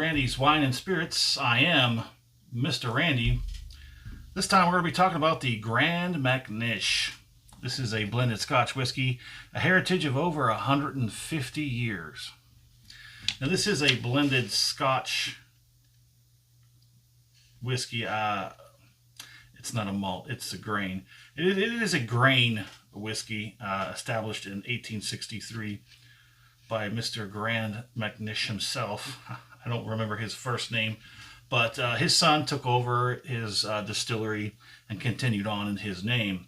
Randy's Wine and Spirits. I am Mr. Randy. This time we're going to be talking about the Grand Macnish. This is a blended Scotch whiskey, a heritage of over 150 years. Now this is a blended Scotch whiskey. It's not a malt, it's a grain. It is a grain whiskey established in 1863 by Mr. Grand Macnish himself. I don't remember his first name, but his son took over his distillery and continued on in his name.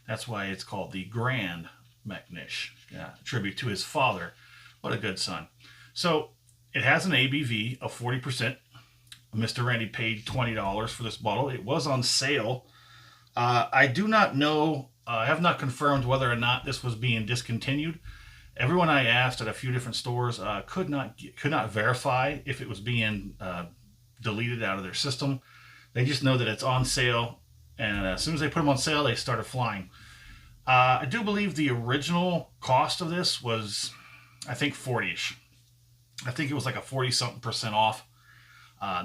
That's why it's called the Grand Macnish, a tribute to his father. What a good son. So it has an ABV of 40%. Mr. Randy paid $20 for this bottle. It was on sale. I do not know, I have not confirmed whether or not this was being discontinued. Everyone I asked at a few different stores could not verify if it was being deleted out of their system. They just know that it's on sale, and as soon as they put them on sale, they started flying. I do believe the original cost of this was, I think, 40-ish. I think it was like a 40-something% off.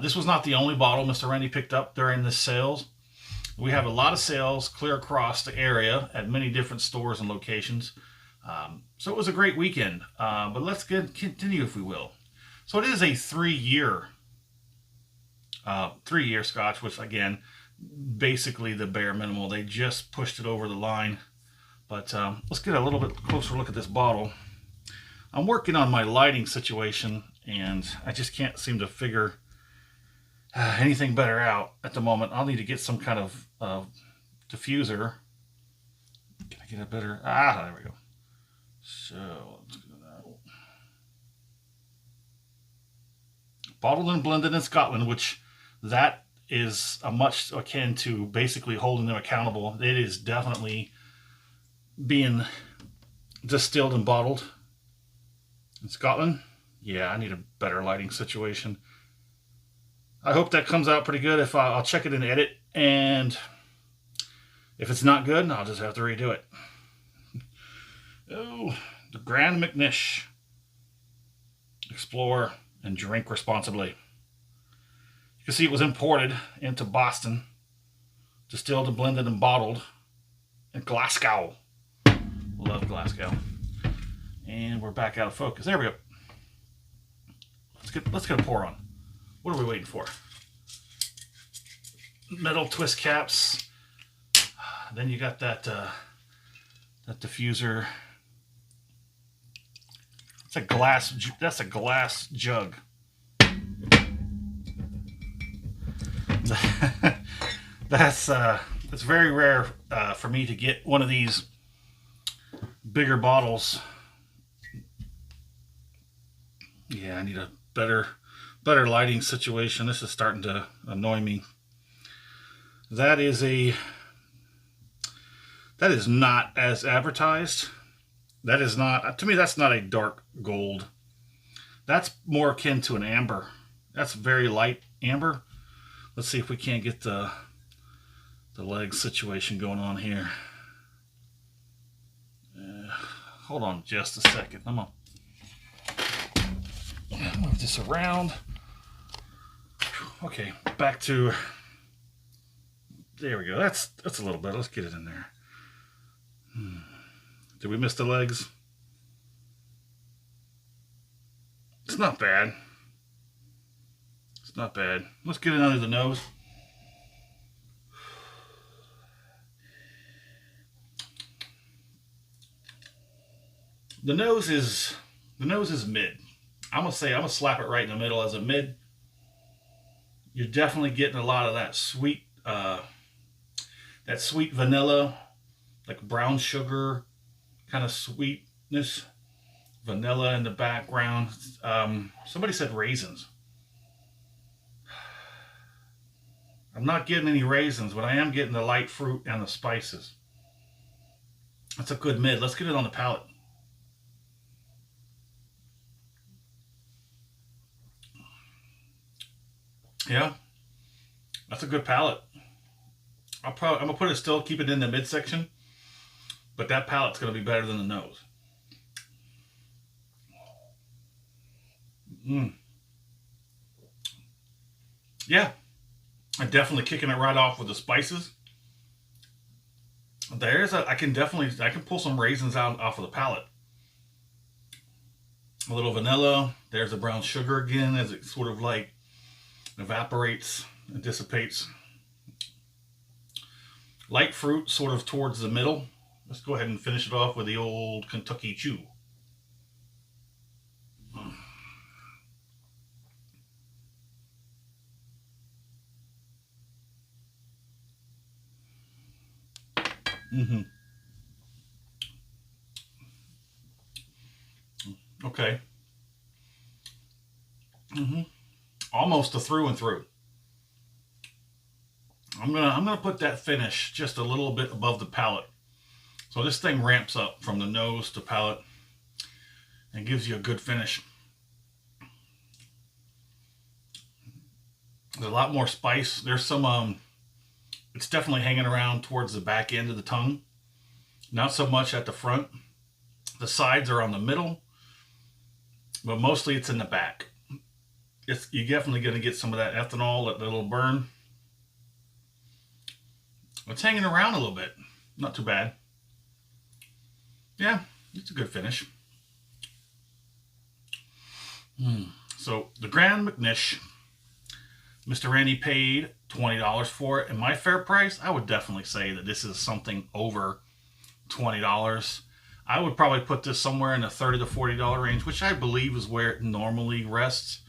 This was not the only bottle Mr. Randy picked up during the sales. We have a lot of sales clear across the area at many different stores and locations. So it was a great weekend, but let's continue if we will. So it is a three-year Scotch, which again, basically the bare minimal. They just pushed it over the line. But let's get a little bit closer look at this bottle. I'm working on my lighting situation, and I just can't seem to figure anything better out at the moment. I'll need to get some kind of diffuser. Can I get a better? There we go. So let's do that. Bottled and blended in Scotland, which that is a much akin to basically holding them accountable. It is definitely being distilled and bottled in Scotland. Yeah, I need a better lighting situation. I hope that comes out pretty good. If I'll check it in edit, and if it's not good, I'll just have to redo it. Oh, the Grand Macnish. Explore and drink responsibly. You can see it was imported into Boston, distilled and blended and bottled in Glasgow. Love Glasgow. And we're back out of focus. There we go. Let's get a pour on. What are we waiting for? Metal twist caps. Then you got that diffuser. It's a glass. That's a glass jug. It's very rare for me to get one of these bigger bottles. Yeah, I need a better lighting situation. This is starting to annoy me. That is not as advertised. That is not, to me, that's not a dark gold. That's more akin to an amber. That's very light amber. Let's see if we can't get the leg situation going on here. Hold on just a second. I'm gonna move this around. Okay, back to, there we go. That's a little better. Let's get it in there. Did we miss the legs? It's not bad. It's not bad. Let's get it under the nose. The nose is mid. I'm gonna slap it right in the middle as a mid. You're definitely getting a lot of that sweet vanilla, like brown sugar kind of sweetness. Vanilla in the background. Somebody said raisins. I'm not getting any raisins, but I am getting the light fruit and the spices. That's a good mid. Let's get it on the palate. Yeah, that's a good palate. I'm gonna put it still, keep it in the midsection, but that palate's gonna be better than the nose. Yeah, I'm definitely kicking it right off with the spices. I can pull some raisins out off of the palate. A little vanilla. There's the brown sugar again as it sort of like evaporates and dissipates. Light fruit sort of towards the middle. Let's go ahead and finish it off with the old Kentucky Chew. Mm-hmm. Okay. Mm-hmm. Almost a through and through. I'm gonna put that finish just a little bit above the palate. So this thing ramps up from the nose to palate and gives you a good finish. There's a lot more spice. There's some it's definitely hanging around towards the back end of the tongue. Not so much at the front. The sides are on the middle, but mostly it's in the back. You're definitely going to get some of that ethanol, that little burn. It's hanging around a little bit. Not too bad. Yeah, it's a good finish. So the Grand Macnish, Mr. Randy paid $20 for it. And my fair price, I would definitely say that this is something over $20. I would probably put this somewhere in the $30 to $40 range, which I believe is where it normally rests.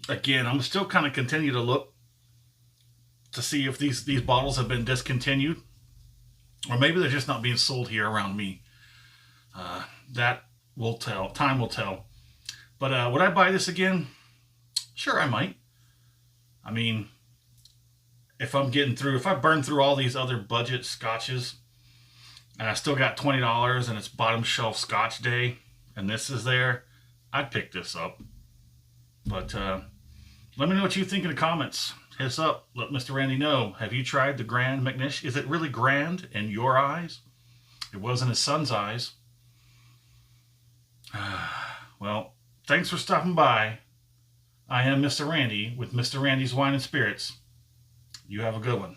Again, I'm still kind of continue to look to see if these bottles have been discontinued, or maybe they're just not being sold here around me. That will tell. Time will tell. But would I buy this again? Sure, I might. I mean, if I burn through all these other budget scotches, and I still got $20 and it's bottom shelf Scotch day, and this is there, I'd pick this up. But let me know what you think in the comments. Hit us up. Let Mr. Randy know. Have you tried the Grand Macnish? Is it really grand in your eyes? It was in his son's eyes. Well, thanks for stopping by. I am Mr. Randy with Mr. Randy's Wine and Spirits. You have a good one.